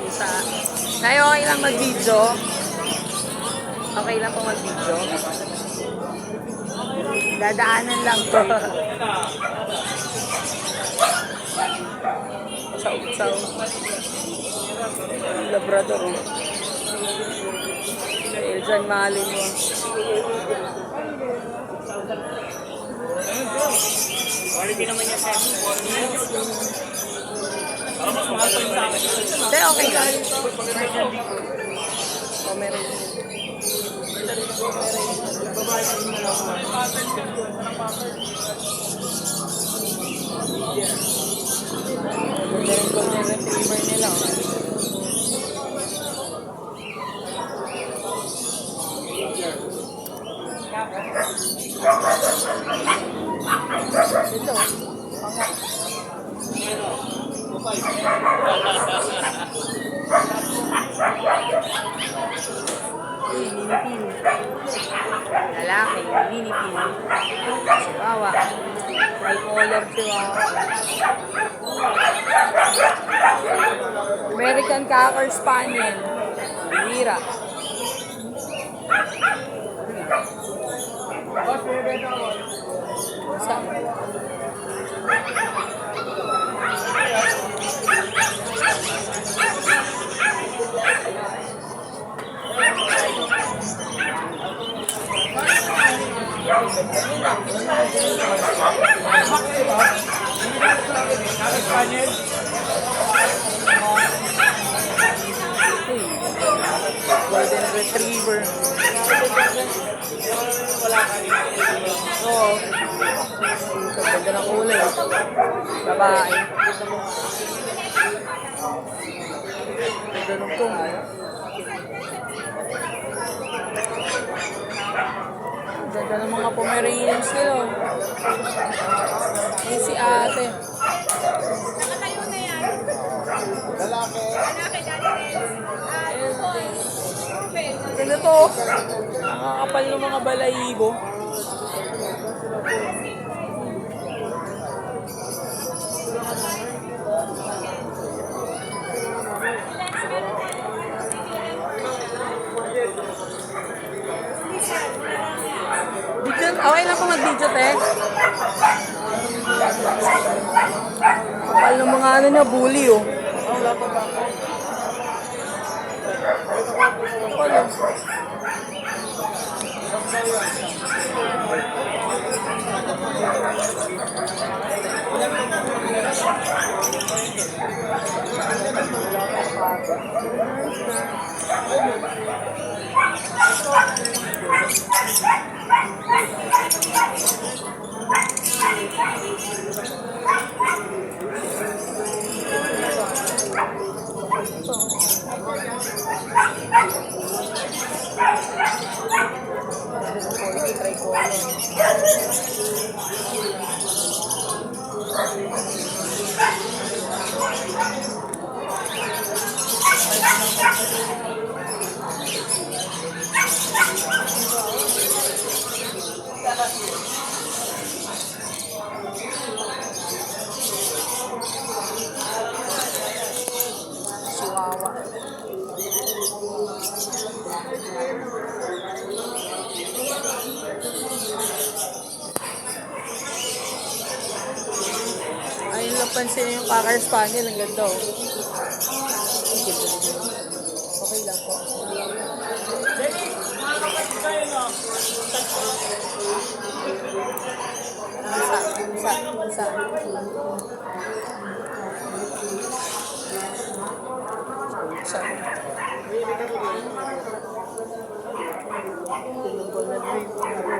Pusa. Tayo okay lang mag-video. Okay lang po mag-video. Dadaanan lang to. Chow-chow. Labrador. Eljan Malin mo. Quality naman niya sa Hindi, okay ka. O, meron. Golden retriever nila. Ito. Minipin. Lalaki, minipin. Chihuahua. Tricolor chihuahua. American Cocker Spaniel. Mira. Golden Retriever. Oo. Ganda ng kulay. Babae. Ganda ng kong. Ganda ng mga Pomeranians nila. Yung si ate. Nakatayo na yan. lalaki. Lalaki, dali rin. Ganda to. Nakakapal ng mga balahibo. Video, okay lang po mag-video, te. Kapal ng mga ano na, bully, oh. Kapal, oh. Chihuahua. Ayun lang pansin yung Cocker Spaniel. Ang ganda, oh. Okay lang po. Isa.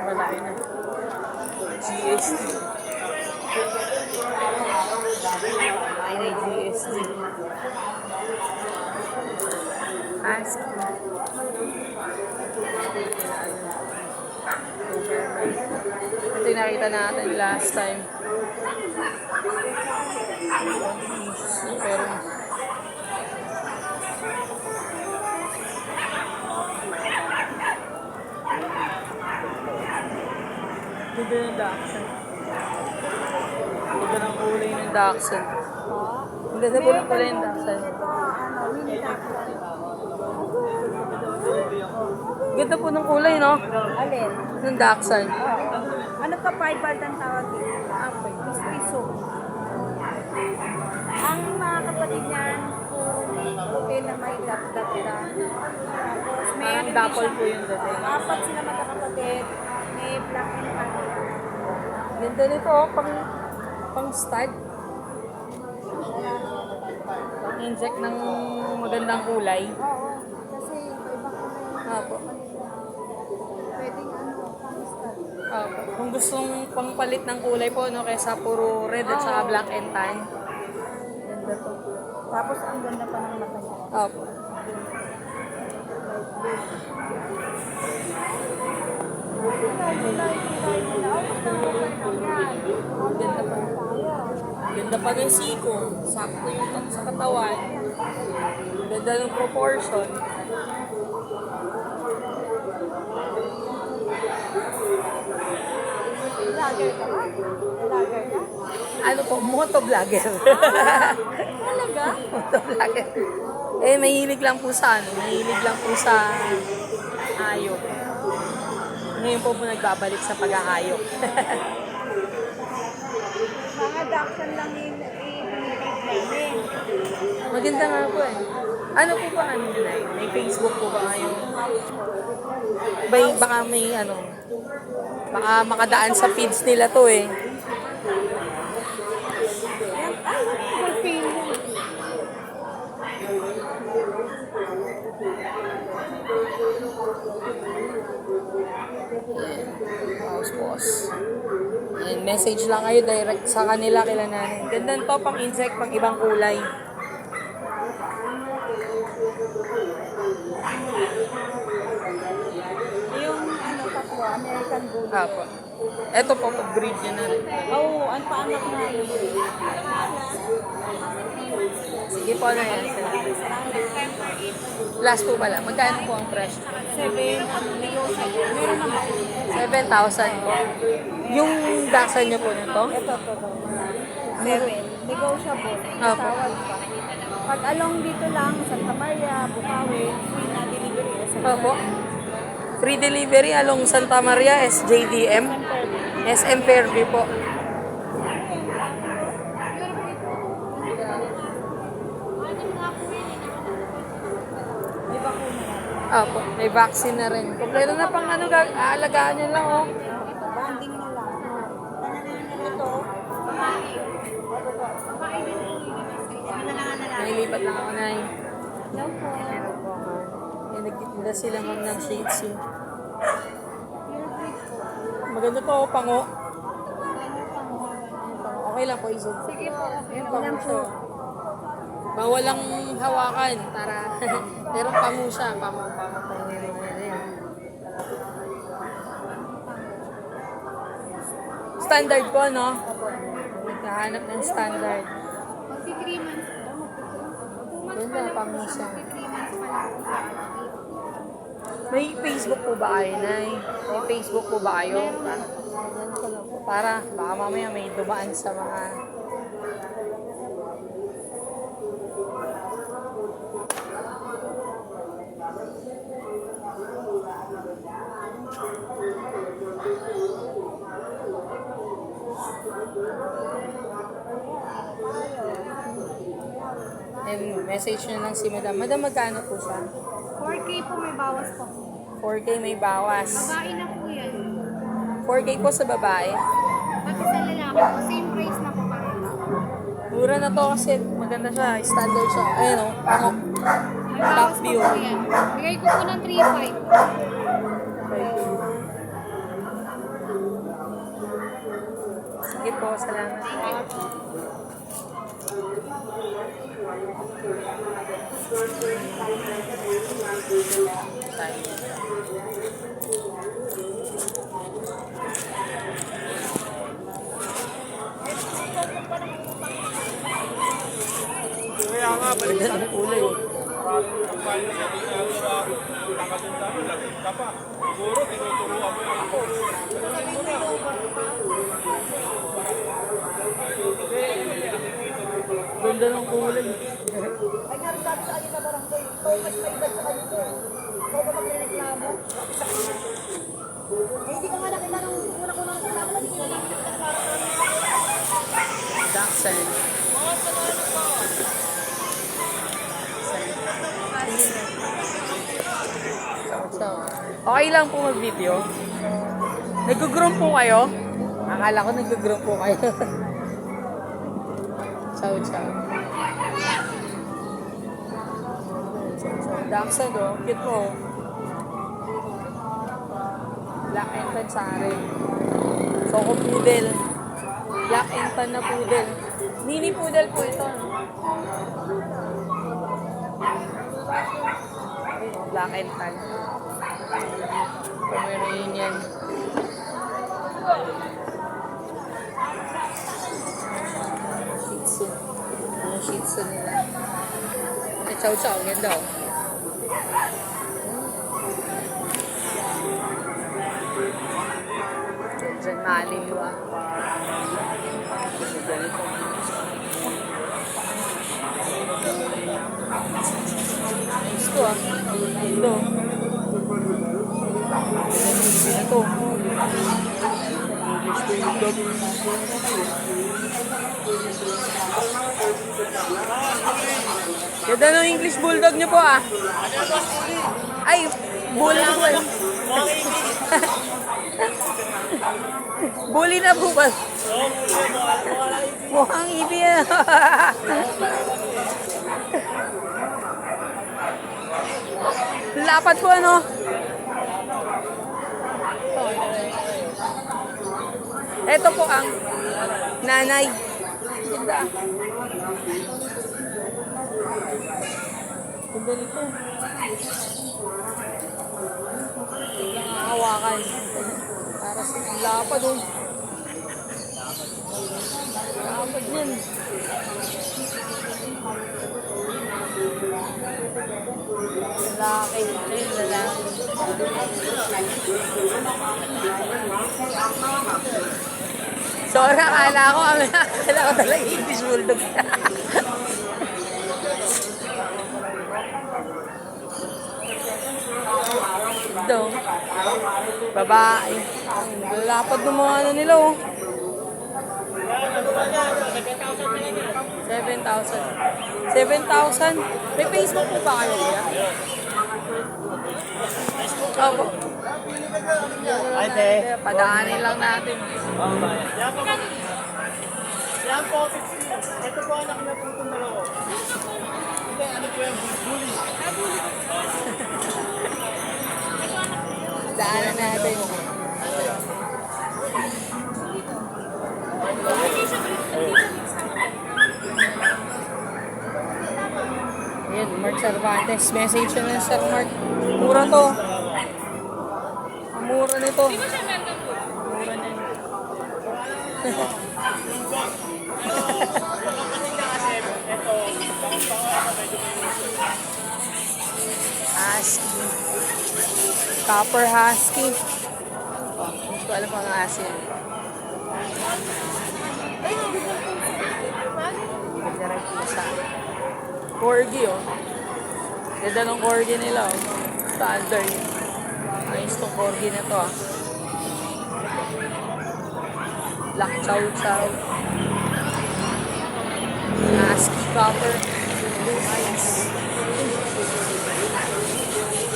Malaki na. GST. Ay, GST. Ask. Ito yung nakita natin last time. Pero Ganda ng Dachshund. Ganda ng kulay ng Dachshund. Ang ganda po ng kulay ng Dachshund. Ganda po ng kulay, no? Alin? Ng Dachshund. Ano ka pie ang tawag dito? Piso. Ang mga kapatid niyan, puti na may dap-dap na. Tapos may Parang dapol po yung dating. apat sila magkakapatid. May black and tan. Ganda nito, oh. Pang stud. Pang inject ng magandang kulay. Oo. Kasi iba kulay. Apo. Pwedeng pang-stud. Apo. Kung gustong pangpalit ng kulay po, no, kaysa puro red at saka black and tan. Ganda po. Tapos ang ganda pa ng mata niya. Apo. Ganda pa. Ganda pa ng siko. Sakto yung sa katawan. Ganda ng proportion. Vlogger ka ba? Vlogger ka? Ano po? Motovlogger. Talaga? Motovlogger. Eh, mahilig lang po sa ano. Mahilig lang po sa hayop. Ngayon po nagbabalik sa pag-ahayop. Mga Dachshund lang i-breed namin. Maganda nga po eh. Ano po ba ano nila eh? May Facebook po ba kayo? Baka may ano, baka makadaan sa feeds nila to eh. Boss. And message lang kayo direct sa kanila kila nanay. Ganda to pang insect, pang ibang kulay. Yung tatlo, American Bulldog. Apo. Ito po, breed nyo na rin. Oo, ang paanak na yun. Sige po na yan. Last po pala. Magkano po ang presyo? 7, negotiable. Meron naman. 7,000 po. Yung Dachshund nyo po nito? Ito. Meron. Negotiable. Opo. Tawad pa. Pag along dito lang, Santa Maria, Bukawi, free na delivery. Opo. Free delivery along Santa Maria, SJDM. SM Fairview po. May bakuna. Opo, may vaccine na rin. Kompleto na pang ano, aalagaan nyo lang oh. Banding na lang. Ito. Nailipat lang ako na eh. Hello po. Eh, nagtitinda sila man ng Shih Tzu. Maganda to, oh, pango. Okay lang po, iso. Sige po. Ayan, pango siya. Bawal lang hawakan para pero pango siya. Pango. Standard po, no? Naghahanap ng standard. Magti 3 months. Ganda, pango siya. May Facebook po ba kayo, Nay? May Facebook po ba kayo? Para baka mamaya may dumaan sa mga... And message nyo lang si Madam. Madam, magkano po siya? 4K po may bawas po. 4K may bawas. Babae na po yan. 4K po sa babae. Pati sa lalaki po, same price na po pareho. Mura na to kasi maganda siya. Standard siya. Ayun o, pango. May Top bawas view. po yan. Bigay ko po ng 3.5. Sige po, salamat. Kaya nga, balik Ganda ng kulay. ang payo sa ginagawa, nakatanda mo, lasing ka pa. Siguro, tinuturuan mo ako. Dachshund. So, okay lang po mag-video. Nag-groom po kayo? Akala ko nag-groom po kayo. Chow chow. Dachshund oh, cute mo. Black and tan sari. Choco poodle. Black and tan na poodle. Mini poodle po ito. No? Black and tan. Pomeranian. Shih Tzu. Ano Shih Tzu nila? Chow chow, ganda oh. Diyan maliliwa. Ganito. Ayos to ah. Ito. Ito. Ganda ng English Bulldog niyo po ah. Ay, bulldog. Bully na po ba? Mukhang ibi yan. Lapat po ano? Ito po ang nanay. Ganda. Ganda nito. Biglang hawakan. Para sa lapad oh. Lapad yan. Lalaki. Ayun, lalaki. Sorry, akala ko talaga English Bulldog. Ito. Babae. Lapad ng mga ano nila oh. 7,000. 7,000? May Facebook po ba kayo kuya? Opo. Ay, te. Padaanin lang natin. Yan po, 60. Ito po anak na po itong dalawa. Hindi, ano po yung bully? Daanan natin. Ayan, Mark Cervantes. Message na ng Sir Mark. Mura to. Ang mura nito. Mura na yun. Husky. Copper Husky. Oh, hindi ko alam ang asin. Ganda rin po sa Corgi oh. Ganda ng Corgi nila oh. Standard. Ayos tong Corgi na to ah. Black Chow Chow. Husky Copper. Blue Eyes.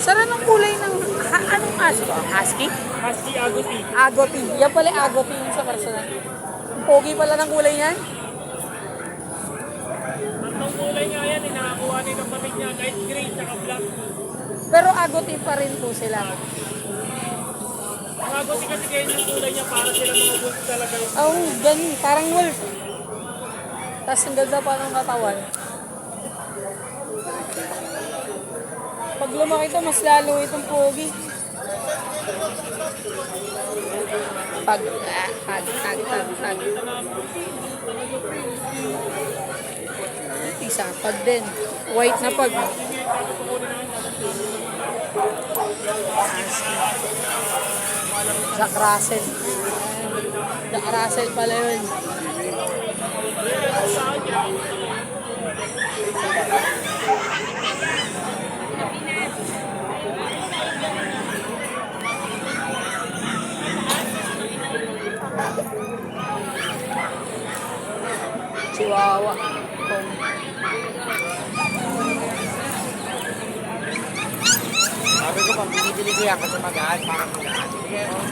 Sara ng kulay ng... anong aso ba? Husky? Husky Agouti. Agouti. Yan pala Agouti yung sa personal. Ang pogi pala ng kulay niyan. Ang kulay nga yan, nakakuha ni kapatid niya, light gray, tsaka black. Pero Agouti pa rin po sila. Ang Agouti kasi kayo yung kulay niya, para sila mga wolf talaga yun. Oh, ganun. Parang wolf. Tapos ang ganda pa ng katawan. Pag lumaki ito, mas lalo itong pogi. Pag, tag. Isa, pag din. White na pag. Jack Russell. Jack Russell pala yun. bibili ko yan kasi magaan, parang magaan. Sige, oh.